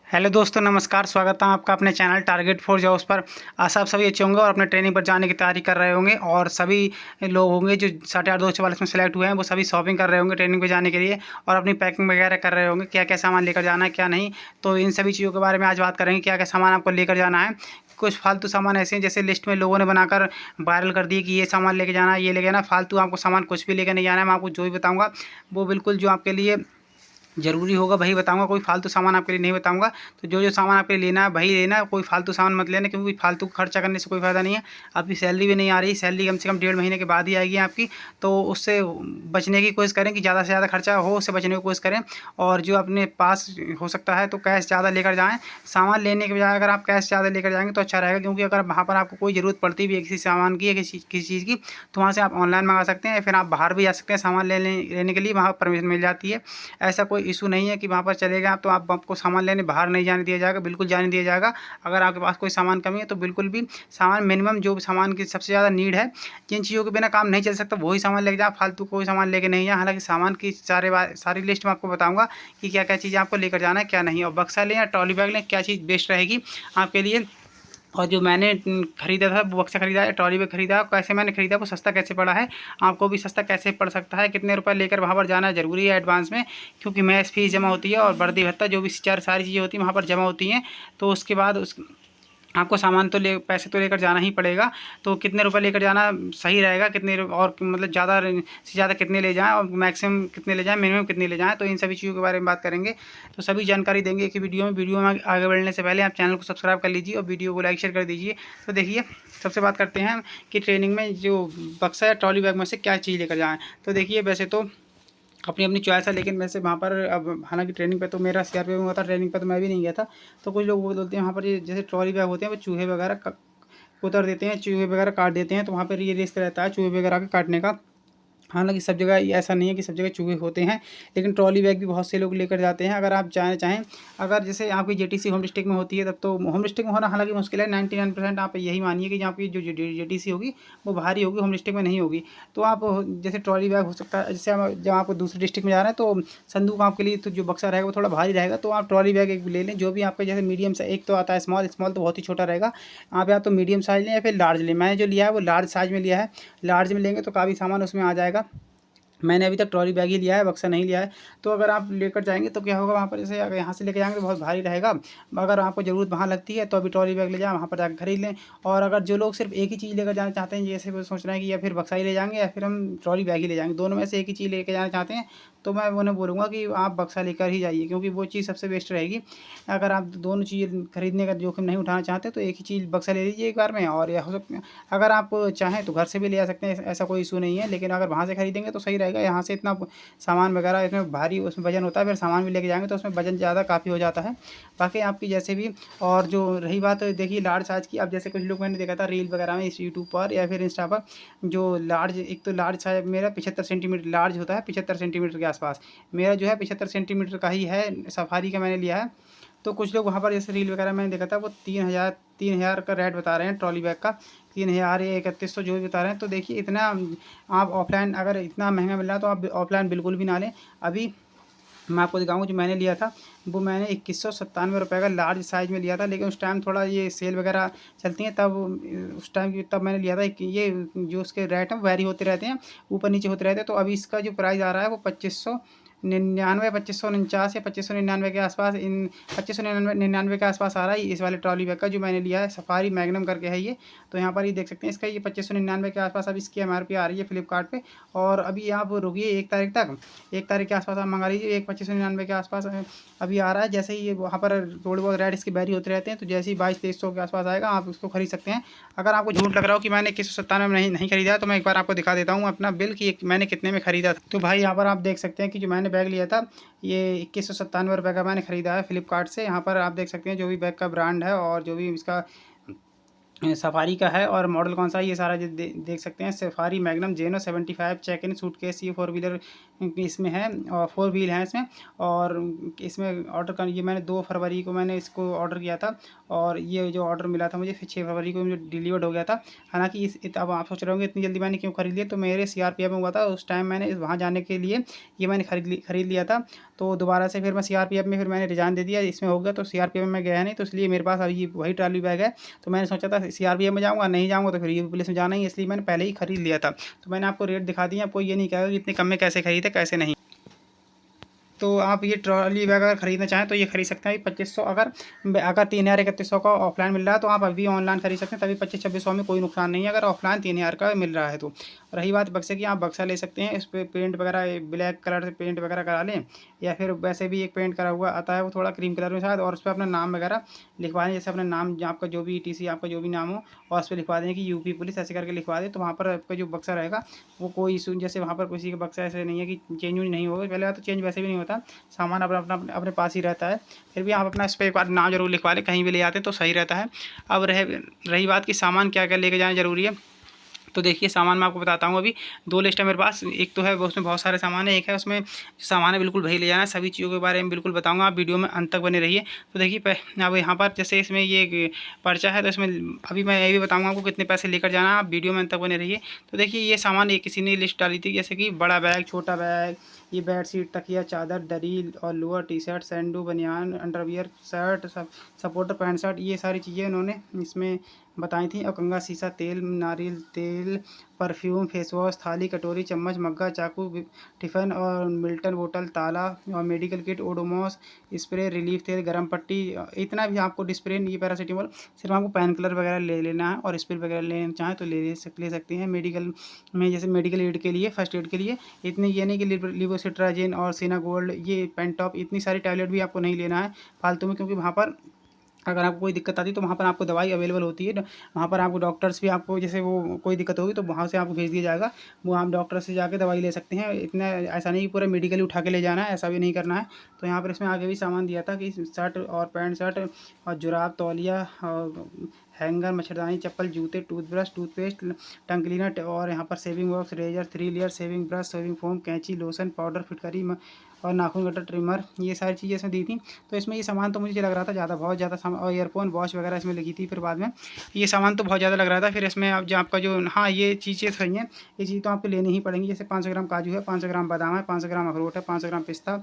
Hello दोस्तों, नमस्कार। स्वागत है आपका अपने चैनल टारगेट फॉर जॉब्स पर। आशा आप सभी अच्छे होंगे और अपने ट्रेनिंग पर जाने की तैयारी कर रहे होंगे। और सभी लोग होंगे जो 8,544 में सेलेक्ट हुए हैं, वो सभी शॉपिंग कर रहे होंगे ट्रेनिंग पर जाने के लिए और अपनी पैकिंग वगैरह कर रहे होंगे, क्या क्या सामान लेकर जाना है क्या नहीं। तो इन सभी चीज़ों के बारे में आज बात करेंगे, क्या क्या सामान आपको लेकर जाना है। कुछ फालतू सामान ऐसे हैं जैसे लिस्ट में लोगों ने बनाकर वायरल कर दिए कि ये सामान लेके जाना है, ये लेके जाना है। फालतू आपको सामान कुछ भी लेकर नहीं जाना है। मैं आपको जो भी बताऊँगा वो बिल्कुल जो आपके लिए ज़रूरी होगा वही बताऊँगा, कोई फालतू सामान आपके लिए नहीं बताऊँगा। तो जो सामान आपके लिए लेना है वही लेना है, कोई फालतू सामान मत लेना, क्योंकि फालतू खर्चा करने से कोई फ़ायदा नहीं है। आपकी सैलरी भी नहीं आ रही, सैलरी कम से कम 1.5 महीने के बाद ही आएगी आपकी। तो उससे बचने की कोशिश करें कि ज़्यादा से ज़्यादा खर्चा हो, उससे बचने की कोशिश करें। और जो अपने पास हो सकता है तो कैश ज़्यादा लेकर जाएँ। सामान लेने के बजाय अगर आप कैश ज़्यादा लेकर जाएँगे तो अच्छा रहेगा, क्योंकि अगर वहाँ पर आपको कोई ज़रूरत पड़ती भी है किसी सामान की या किसी चीज़ की, तो वहाँ से आप ऑनलाइन मंगा सकते हैं या फिर आप बाहर भी जा सकते हैं सामान लेने के लिए, वहाँ परमिशन मिल जाती है। ऐसा कोई इशू नहीं है कि वहाँ पर चले गए आप तो आपको सामान लेने बाहर नहीं जाने दिया जाएगा, बिल्कुल जाने दिया जाएगा। अगर आपके पास कोई सामान कमी है तो बिल्कुल भी सामान मिनिमम जो सामान की सबसे ज़्यादा नीड है, जिन चीज़ों के बिना काम नहीं चल सकता वही सामान लेके जाओ, फालतू कोई सामान लेके नहीं जाए। हालाँकि सामान की सारी लिस्ट में आपको बताऊँगा कि क्या-क्या चीज़ें आपको लेकर जाना है, क्या नहीं। और बक्सा लें या ट्रॉली बैग लें, क्या चीज़ बेस्ट रहेगी आपके लिए। और जो मैंने खरीदा था वो बक्सा खरीदा है, ट्रॉली बैग खरीदा है, कैसे मैंने खरीदा, वो सस्ता कैसे पड़ा है, आपको भी सस्ता कैसे पड़ सकता है, कितने रुपए लेकर वहाँ पर जाना ज़रूरी है एडवांस में, क्योंकि मैस फीस जमा होती है और वर्दी भत्ता जो भी सारी चीज़ें होती हैं वहाँ पर जमा होती हैं। तो उसके बाद आपको सामान तो ले पैसे तो लेकर जाना ही पड़ेगा। तो कितने रुपए लेकर जाना सही रहेगा, कितने और मतलब ज़्यादा से ज़्यादा कितने ले जाएँ और मैक्सिमम कितने ले जाएँ, मिनिमम कितने ले जाएँ, तो इन सभी चीज़ों के बारे में बात करेंगे। तो सभी जानकारी देंगे एक ही वीडियो में आगे बढ़ने से पहले आप चैनल को सब्सक्राइब कर लीजिए और वीडियो को लाइक शेयर कर दीजिए। तो देखिए, सबसे बात करते हैं कि ट्रेनिंग में जो बक्सा या ट्रॉली बैग में से क्या चीज़ लेकर जाएँ। तो देखिए, वैसे तो अपनी अपनी चॉइस है, लेकिन वैसे वहाँ पर अब हालांकि ट्रेनिंग पे तो मेरा सीआरपीएफ में हुआ था, ट्रेनिंग पे तो मैं भी नहीं गया था। तो कुछ लोग वो बोलते हैं वहाँ पर ये जैसे ट्रॉली बैग होते हैं वो चूहे वगैरह उतर देते हैं, चूहे वगैरह काट देते हैं, तो वहाँ पर ये रिस्क रहता है चूहे वगैरह के काटने का। हालाँकि सब जगह ये ऐसा नहीं है कि सब जगह चूहे होते हैं, लेकिन ट्रॉली बैग भी बहुत से लोग लेकर जाते हैं। अगर आप चाहें, अगर जैसे आपकी जेटीसी होम डिस्ट्रिक्ट में होती है तब तो होम डिस्ट्रिक्ट में होना हालाँकि मुश्किल है। 99% आप यही मानिए कि जहाँ की जो जेटीसी होगी वो बाहर ही होगी, होम डिस्ट्रिक्ट में नहीं होगी। तो आप जैसे ट्रॉली बैग हो सकता है, जैसे आप जब आप दूसरे डिस्ट्रिक्ट में जा रहे हैं तो संदूक आपके लिए तो जो बक्सा रहेगा वो थोड़ा भारी रहेगा, तो आप ट्रॉली बैग एक ले लें जो भी आपका जैसे मीडियम सा। एक तो आता है स्मॉल, स्मॉल तो बहुत ही छोटा रहेगा। आप या तो मीडियम साइज़ लें या फिर लार्ज लें। मैंने जो लिया है वो लार्ज साइज़ में लिया है। लार्ज में लेंगे तो काफ़ी सामान उसमें आ जाएगा। मैंने अभी तक ट्रॉली बैग ही लिया है, बक्सा नहीं लिया है। तो अगर आप लेकर जाएँगे तो क्या होगा वहाँ पर, जैसे अगर यहाँ से लेके जाएँगे तो बहुत भारी रहेगा। अगर आपको ज़रूरत वहाँ लगती है तो अभी ट्रॉली बैग ले जाएँ, वहाँ पर जाकर खरीद लें। और अगर जो लोग सिर्फ़ एक ही चीज़ लेकर जाना चाहते हैं, जैसे वो सोच रहे हैं कि या फिर बक्सा ही ले जाएँगे या फिर हम ट्रॉली बैग ही ले जाएँगे, दोनों में से एक ही चीज़ लेके जाना चाहते हैं, तो मैं उन्हें बोलूँगा कि आप बक्सा लेकर ही जाइए, क्योंकि वो चीज़ सबसे बेस्ट रहेगी। अगर आप दोनों चीज़ खरीदने का जोखिम नहीं उठाना चाहते तो एक ही चीज़ बक्सा ले लीजिए एक बार में। और या हो सकता है अगर आप चाहें तो घर से भी ले आ सकते हैं, ऐसा कोई इशू नहीं है। लेकिन अगर वहाँ से खरीदेंगे तो सही रहेगा, यहाँ से इतना सामान वगैरह इसमें भारी उसमें वज़न होता है, फिर सामान भी लेके जाएँगे तो उसमें वज़न ज़्यादा काफ़ी हो जाता है। बाकी आपकी जैसे भी। और जो रही बात देखिए लार्ज साइज़ की, अब जैसे कुछ लोग मैंने देखा था रील वगैरह में इस यूट्यूब पर या फिर इंस्टा पर, जो लार्ज, एक तो लार्ज साइज़ मेरा 75 सेंटीमीटर लार्ज होता है, 75 सेंटीमीटर के आसपास। मेरा जो है 75 सेंटीमीटर का ही है, सफारी का मैंने लिया है। तो कुछ लोग वहाँ पर जैसे रील वगैरह मैंने देखा था वो 3,000 का रेट बता रहे हैं ट्रॉली बैग का। 3,000 या 3,100 जो भी बता रहे हैं। तो देखिए इतना आप ऑफ़लाइन अगर इतना महँगा मिल रहा है तो आप ऑफ़लाइन बिल्कुल भी ना लें। अभी मैं आपको दिखाऊँगा जो मैंने लिया था, वो मैंने 2197 रुपये का लार्ज साइज़ में लिया था। लेकिन उस टाइम थोड़ा ये सेल वगैरह चलती हैं तब, उस टाइम की तब मैंने लिया था। कि ये जो उसके रेट हैं वेरी होते रहते हैं, ऊपर-नीचे होते रहते हैं। तो अभी इसका जो प्राइस आ रहा है वो 2599, 2549 या 2599 के आसपास, इन 2599 के आसपास आ रहा है इस वाले ट्रॉली बैग का जो मैंने लिया है। सफारी मैग्नम करके है ये। तो यहाँ पर ये देख सकते हैं इसका ये 2599 के आसपास अब इसकी एमआरपी आ रही है फ्लिपकार्ट पे। और अभी आप रुकिए 1 तारीख तक, 1 तारीख के आसपास आप मंगा लीजिए। एक 2599 के आसपास अभी आ रहा है। जैसे ही ये वहाँ पर थोड़े बहुत रेट इसके वैरी होते रहते हैं, तो जैसे ही 2200-2300 के आसपास आएगा आप उसको खरीद सकते हैं। अगर आपको झूठ लग रहा हो कि मैंने 2197 में नहीं खरीदा है, तो मैं एक बार आपको दिखा देता हूँ अपना बिल कि मैंने कितने में खरीदा था। तो भाई यहाँ पर आप देख सकते हैं कि जो मैंने बैग लिया था ये 2197 का मैंने खरीदा है फ्लिपकार्ट से। यहाँ पर आप देख सकते हैं जो भी बैग का ब्रांड है और जो भी इसका सफारी का है और मॉडल कौन सा है ये सारा देख सकते हैं। सफारी मैग्नम जेनो 75 चेक इन सूटकेस, ये 4 व्हीलर इसमें है और 4 व्हील हैं इसमें। और इसमें ऑर्डर कर ये मैंने 2 फरवरी को मैंने इसको ऑर्डर किया था और ये जो ऑर्डर मिला था मुझे फिर 6 फरवरी को मुझे डिलीवर्ड हो गया था। हालाँकि अब आप सोच रहे होंगे इतनी जल्दी मैंने क्यों खरीद लिया, तो मेरे सीआरपीएफ में हुआ था उस टाइम, मैंने वहाँ जाने के लिए ये मैंने खरीद लिया था। तो दोबारा से फिर मैं सीआरपीएफ में फिर मैंने रिज़ाइन दे दिया, इसमें हो गया तो सीआरपीएफ में गया नहीं, तो इसलिए मेरे पास अभी वही ट्रॉली बैग है। तो मैंने सोचा था सीआरपीएफ में जाऊँगा, नहीं जाऊँगा तो फिर यूपी पुलिस में जाना ही है, इसलिए मैंने पहले ही खरीद लिया था। तो मैंने आपको रेट दिखा दिया, आपको ये नहीं कहेगा कि इतने कम में कैसे खरीदे कैसे नहीं। तो आप ये ट्रॉली बैग अगर खरीदना चाहें तो ये खरीद सकते हैं 2500। अगर 3031 का ऑफलाइन मिल रहा है तो आप अभी ऑनलाइन खरीद सकते हैं, तभी 2500 में कोई नुकसान नहीं है अगर ऑफलाइन 3000 का मिल रहा है तो। रही बात बक्से की, आप बक्सा ले सकते हैं, इस पर पेंट वगैरह ब्लैक कलर से पेंट वगैरह करा लें, या फिर वैसे भी एक पेंट करा हुआ आता है वो थोड़ा क्रीम कलर में शायद, और उस पर अपना नाम वगैरह लिखवा दें, जैसे अपना नाम आपका जो भी टीसी आपका जो भी नाम हो, और उस पर लिखवा दें कि यूपी पुलिस ऐसे करके लिखवा दें, तो वहाँ पर आपका जो बक्सा रहेगा वो कोई इशू, जैसे वहाँ पर किसी का बक्सा ऐसे नहीं है कि चेंज नहीं होगा। पहले बात तो चेंज वैसे भी नहीं होता, सामान अपना अपना अपने पास ही रहता है। फिर भी आप अपना इस पर एक बार नाम जरूर लिखवा लें, कहीं भी ले जाते हैं तो सही रहता है। अब रही बात कि सामान क्या क्या लेके जाना जरूरी है, तो देखिए सामान मैं आपको बताता हूँ। अभी 2 लिस्ट है मेरे पास, एक तो है वो उसमें बहुत सारे सामान है, एक है उसमें सामान है बिल्कुल वही ले जाना है। सभी चीज़ों के बारे में बिल्कुल बताऊंगा, आप वीडियो में अंत तक बने रहिए। तो देखिए अब यहाँ पर जैसे इसमें ये पर्चा है, तो इसमें अभी मैं ये भी बताऊँगा आपको कितने पैसे लेकर जाना है, आप वीडियो में अंत तक बने रहिए। तो देखिए ये सामान एक किसी ने लिस्ट डाली थी, जैसे कि बड़ा बैग, छोटा बैग, ये बेडशीट, तकिया, चादर, दरी और लोअर, टी शर्ट, सैंडो, बनियान, underwear, shirt, supporter, pant shirt, ये सारी चीज़ें उन्होंने इसमें बताई थी। और कंघा, शीशा, तेल, नारियल तेल, परफ्यूम, फेस वॉश, थाली, कटोरी, चम्मच, मग्गा, चाकू, टिफ़िन और मिल्टन बोतल, ताला और medical kit, Odomos, spray, relief तेल, गरम पट्टी, इतना भी आपको डिस्प्रे, ये पैरासीटामोल, सिर्फ आपको पेन किलर वगैरह ले लेना है, और स्प्रे वगैरह लेना चाहें तो ले सकते हैं। मेडिकल में जैसे मेडिकल एड के लिए, फर्स्ट एड के लिए इतनी, ये नहीं कि लिवोसिट्राजिन और सीना गोल्ड, ये पेंटॉप, इतनी सारी टैबलेट भी आपको नहीं लेना है फालतू में, क्योंकि वहाँ पर अगर आपको कोई दिक्कत आती है तो वहाँ पर आपको दवाई अवेलेबल होती है। वहाँ पर आपको डॉक्टर्स भी, आपको जैसे वो कोई दिक्कत होगी तो वहाँ से आपको भेज दिया जाएगा, वो आप डॉक्टर से जाके दवाई ले सकते हैं। इतना ऐसा नहीं कि पूरा मेडिकल ही उठा के ले जाना है, ऐसा भी नहीं करना है। तो यहाँ पर इसमें आगे भी सामान दिया था कि शर्ट और पैंट शर्ट और जुराब, तौलिया और हैंगर, मच्छरदानी, चप्पल, जूते, टूथब्रश, टूथपेस्ट, टंग क्लीनर, और यहाँ पर shaving box, razor, 3 layer shaving brush, shaving foam, कैंची, लोशन, पाउडर, फिटकरी और नाखून कटर, ट्रिमर, ये सारी चीज़ें इसमें दी थी। तो इसमें ये सामान तो मुझे लग रहा था ज़्यादा, बहुत ज़्यादा सामान, और ईयरफोन, वॉच वगैरह इसमें लगी थी। फिर बाद में ये सामान तो बहुत ज़्यादा लग रहा था। फिर इसमें अब जो आपका जो, हाँ ये चीज़ें सही हैं, ये चीज़ तो आपको लेनी ही पड़ेंगी। जैसे 500 ग्राम काजू है, 500 ग्राम बादाम है, 500 ग्राम अखरोट है, 500 ग्राम पिस्ता,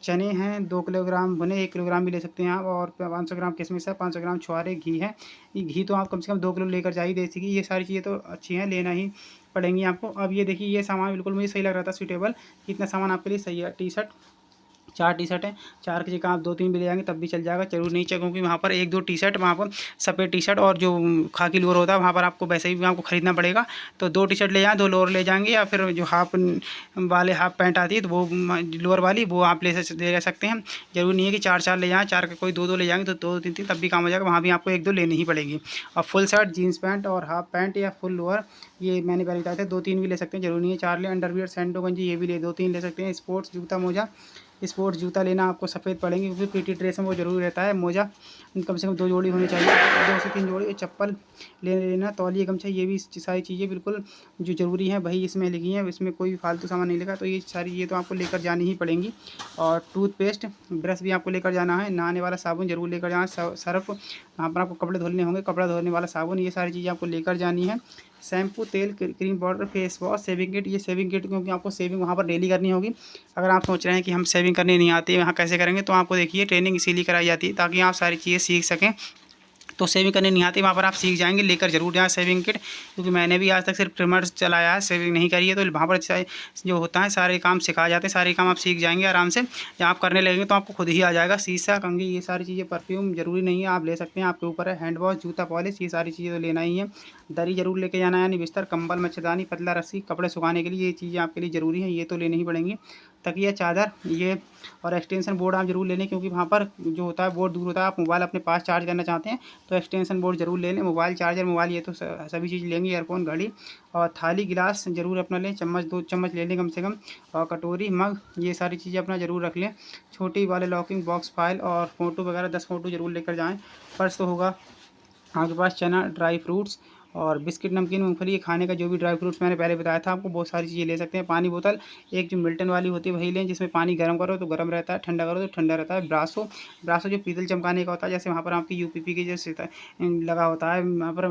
चने हैं 2 किलोग्राम भुने, 1 किलोग्राम भी ले सकते हैं आप, और 500 ग्राम किशमिश है, 500 ग्राम छुहारे, घी है। ये घी तो आप कम से कम 2 किलो लेकर जाइए देसी घी। ये सारी चीज़ें तो अच्छी हैं, लेना ही पड़ेंगी आपको। अब ये देखिए ये सामान बिल्कुल मुझे सही लग रहा था, सूटेबल, इतना सामान आपके लिए सही है। टी शर्ट, 4 टी शर्ट है, 4 की जगह आप 2-3 भी ले जाएंगे तब भी चल जाएगा, जरूर नहीं चाहिए, क्योंकि वहाँ पर 1-2 टी शर्ट, वहाँ पर सफ़ेद टी शर्ट और जो खाकी लोअर होता है वहाँ पर आपको वैसे भी आपको खरीदना पड़ेगा। तो 2 टी शर्ट ले जाएँ, 2 लोअर ले जाएंगे, या फिर जो हाफ वाले हाफ पैंट आती है तो वो लोअर वाली वो आप ले सकते हैं। जरूरी नहीं है कि 4-4 ले जाएँ, 4 के कोई 2-2 ले जाएंगे तो 2-3 तब भी काम हो जाएगा, वहाँ भी आपको 1-2 लेनी ही पड़ेगी। और फुल शर्ट, जीन्स पैंट और हाफ पैंट या फुल लोअर, ये मैंने पहले बताया था, 2-3 भी ले सकते हैं, जरूरी नहीं है 4 ले। अंडरवियर, सैंडो, गंजी, ये भी 2-3 ले सकते हैं। स्पोर्ट्स जूता, मोजा, स्पोर्ट्स जूता लेना आपको सफ़ेद पड़ेंगे, क्योंकि पीटी ड्रेस में वो ज़रूरी रहता है। मोजा कम से कम 2 जोड़ी होनी चाहिए, 2 से 3 जोड़ी। चप्पल लेना, तौलिया, गमछा, ये भी सारी चीज़ें बिल्कुल जो ज़रूरी हैं वही इसमें लिखी हैं, इसमें कोई फालतू सामान नहीं लिखा। तो ये सारी चीज़ें तो आपको लेकर जानी ही पड़ेंगी। और टूथपेस्ट, ब्रश भी आपको लेकर जाना है, नहाने वाला साबुन जरूर लेकर जाना, सर्फ, वहाँ पर आपको कपड़े धुलने होंगे, कपड़ा धोने वाला साबुन, ये सारी चीज़ें आपको लेकर जानी है। शैम्पू, तेल, cream powder, face wash, saving kit, ये सेविंग किट क्योंकि आपको सेविंग वहाँ पर डेली करनी होगी। अगर आप सोच रहे हैं कि हम सेविंग करनी नहीं आती है, यहाँ कैसे करेंगे, तो आपको देखिए ट्रेनिंग इसीलिए कराई जाती है ताकि आप सारी चीज़ें सीख सकें। तो सेविंग करने नहीं आती, वहाँ पर आप सीख जाएंगे, लेकर जरूर जाएँ सेविंग किट, क्योंकि मैंने भी आज तक सिर्फ ट्रिमर चलाया है, सेविंग नहीं करी है। तो वहाँ पर जो होता है सारे काम सिखाए जाते हैं, सारे काम आप सीख जाएंगे आराम से। जब आप करने लगेंगे तो आपको खुद ही आ जाएगा। शीशा, कंघी, ये सारी चीज़ें, परफ्यूम जरूरी नहीं है, आप ले सकते हैं, आपके ऊपर है। हैंड वॉश, जूता पॉलिश, ये सारी चीज़ें तो लेना ही है। दरी जरूर लेके जाना है, यानी बिस्तर, कंबल, मच्छरदानी, पतला रस्सी, कपड़े सुखाने के लिए, ये चीज़ें आपके लिए ज़रूरी हैं, ये तो लेनी ही पड़ेंगी। तकिया, चादर, ये और एक्सटेंशन बोर्ड आप जरूर ले लें, क्योंकि वहाँ पर जो होता है बोर्ड दूर होता है, आप मोबाइल अपने पास चार्ज करना चाहते हैं तो एक्सटेंशन बोर्ड जरूर ले लें। मोबाइल चार्जर, मोबाइल, ये तो सभी चीज़ लेंगे। ईयरफोन, घड़ी और थाली, गिलास जरूर अपना लें। चम्मच, 2 चम्मच ले लें कम से कम, और कटोरी, मग, ये सारी चीज़ें अपना ज़रूर रख लें। छोटी वाले लॉकिंग बॉक्स, फाइल और फ़ोटो वगैरह 10 फ़ोटो जरूर लेकर जाएँ। पर्स तो होगा, आपके पास चना, ड्राई फ्रूट्स और बिस्किट, नमकीन, मूँगफली, ये खाने का जो भी ड्राई फ्रूट्स मैंने पहले बताया था आपको, बहुत सारी चीज़ें ले सकते हैं। पानी बोतल एक जो मिल्टन वाली होती है वही लें, जिसमें पानी गर्म करो तो गर्म रहता है, ठंडा करो तो ठंडा रहता है। ब्रासो, ब्रासो जो पीतल चमकाने का होता है, जैसे वहाँ पर आपकी यूपीपी की जैसे लगा होता है, वहाँ पर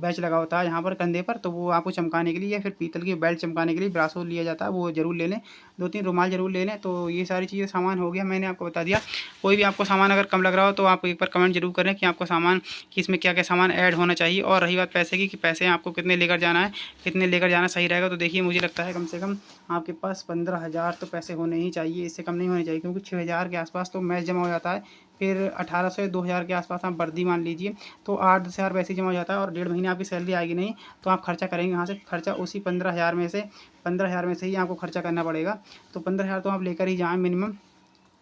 बैच लगा होता है यहाँ पर कंधे पर, तो वो आपको चमकाने के लिए या फिर पीतल की बेल्ट चमकाने के लिए ब्रासो लिया जाता है, वो ज़रूर ले लें। 2-3 रुमाल ज़रूर ले लें। तो ये सारी चीज़ें सामान हो गया, मैंने आपको बता दिया। कोई भी आपको सामान अगर कम लग रहा हो तो आप एक बार कमेंट ज़रूर करें कि आपको सामान कि इसमें क्या-क्या सामान ऐड होना चाहिए। और रही बात पैसे की कि पैसे आपको कितने लेकर जाना है, कितने लेकर जाना सही रहेगा, तो देखिए मुझे लगता है कम से कम आपके पास 15,000 तो पैसे होने ही चाहिए, इससे कम नहीं होने चाहिए, क्योंकि 6,000 के आसपास तो मैच जमा हो जाता है। फिर 1,800 या 2,000 के आसपास आप वर्दी मान लीजिए, तो 8-10 हज़ार वैसे ही जमा हो जाता है और 1.5 महीने आपकी सैलरी आएगी नहीं, तो आप खर्चा करेंगे कहाँ से? खर्चा उसी 15,000 में से ही आपको खर्चा करना पड़ेगा। तो 15,000 तो आप लेकर ही जाएँ मिनिमम।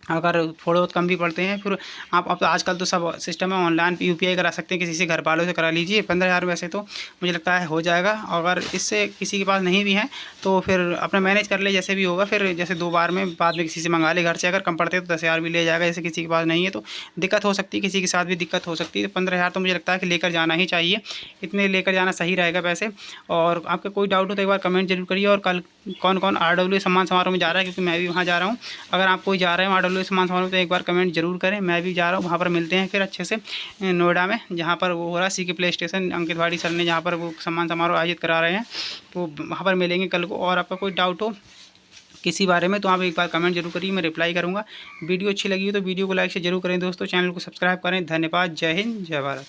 अगर थोड़े बहुत कम भी पड़ते हैं, फिर आप अब आजकल तो सब सिस्टम है, ऑनलाइन यूपीआई करा सकते हैं, किसी से घर वालों से करा लीजिए। 15,000 वैसे तो मुझे लगता है हो जाएगा। अगर इससे किसी के पास नहीं भी है तो फिर अपना मैनेज कर ले, जैसे भी होगा। फिर जैसे 2 बार में बाद में किसी से मंगा ले घर से, अगर कम पड़ते हैं तो 10,000 भी ले जाएगा। जैसे किसी के पास नहीं है तो दिक्कत हो सकती है, किसी के साथ भी दिक्कत हो सकती है। तो 15,000 तो मुझे लगता है कि लेकर जाना ही चाहिए, इतने लेकर जाना सही रहेगा पैसे। और आपका कोई डाउट हो तो एक बार कमेंट जरूर करिए। और कल कौन-कौन आरडब्ल्यू सम्मान समारोह में जा रहा है, क्योंकि मैं भी वहाँ जा रहा हूँ। अगर आप कोई जा रहे हो आरडब्ल्यू सम्मान समारोह में तो एक बार कमेंट जरूर करें, मैं भी जा रहा हूँ। वहाँ पर मिलते हैं फिर अच्छे से नोएडा में, जहाँ पर वो हो रहा है सीके प्ले स्टेशन, अंकित वाड़ी सर ने जहाँ पर वो सम्मान समारोह आयोजित करा रहे हैं, तो वहाँ पर मिलेंगे कल को। और आपका कोई डाउट हो किसी बारे में तो आप एक बार कमेंट जरूर करिए, मैं रिप्लाई करूँगा। वीडियो अच्छी लगी हो तो वीडियो को लाइक से जरूर करें दोस्तों, चैनल को सब्सक्राइब करें। धन्यवाद। जय हिंद, जय भारत।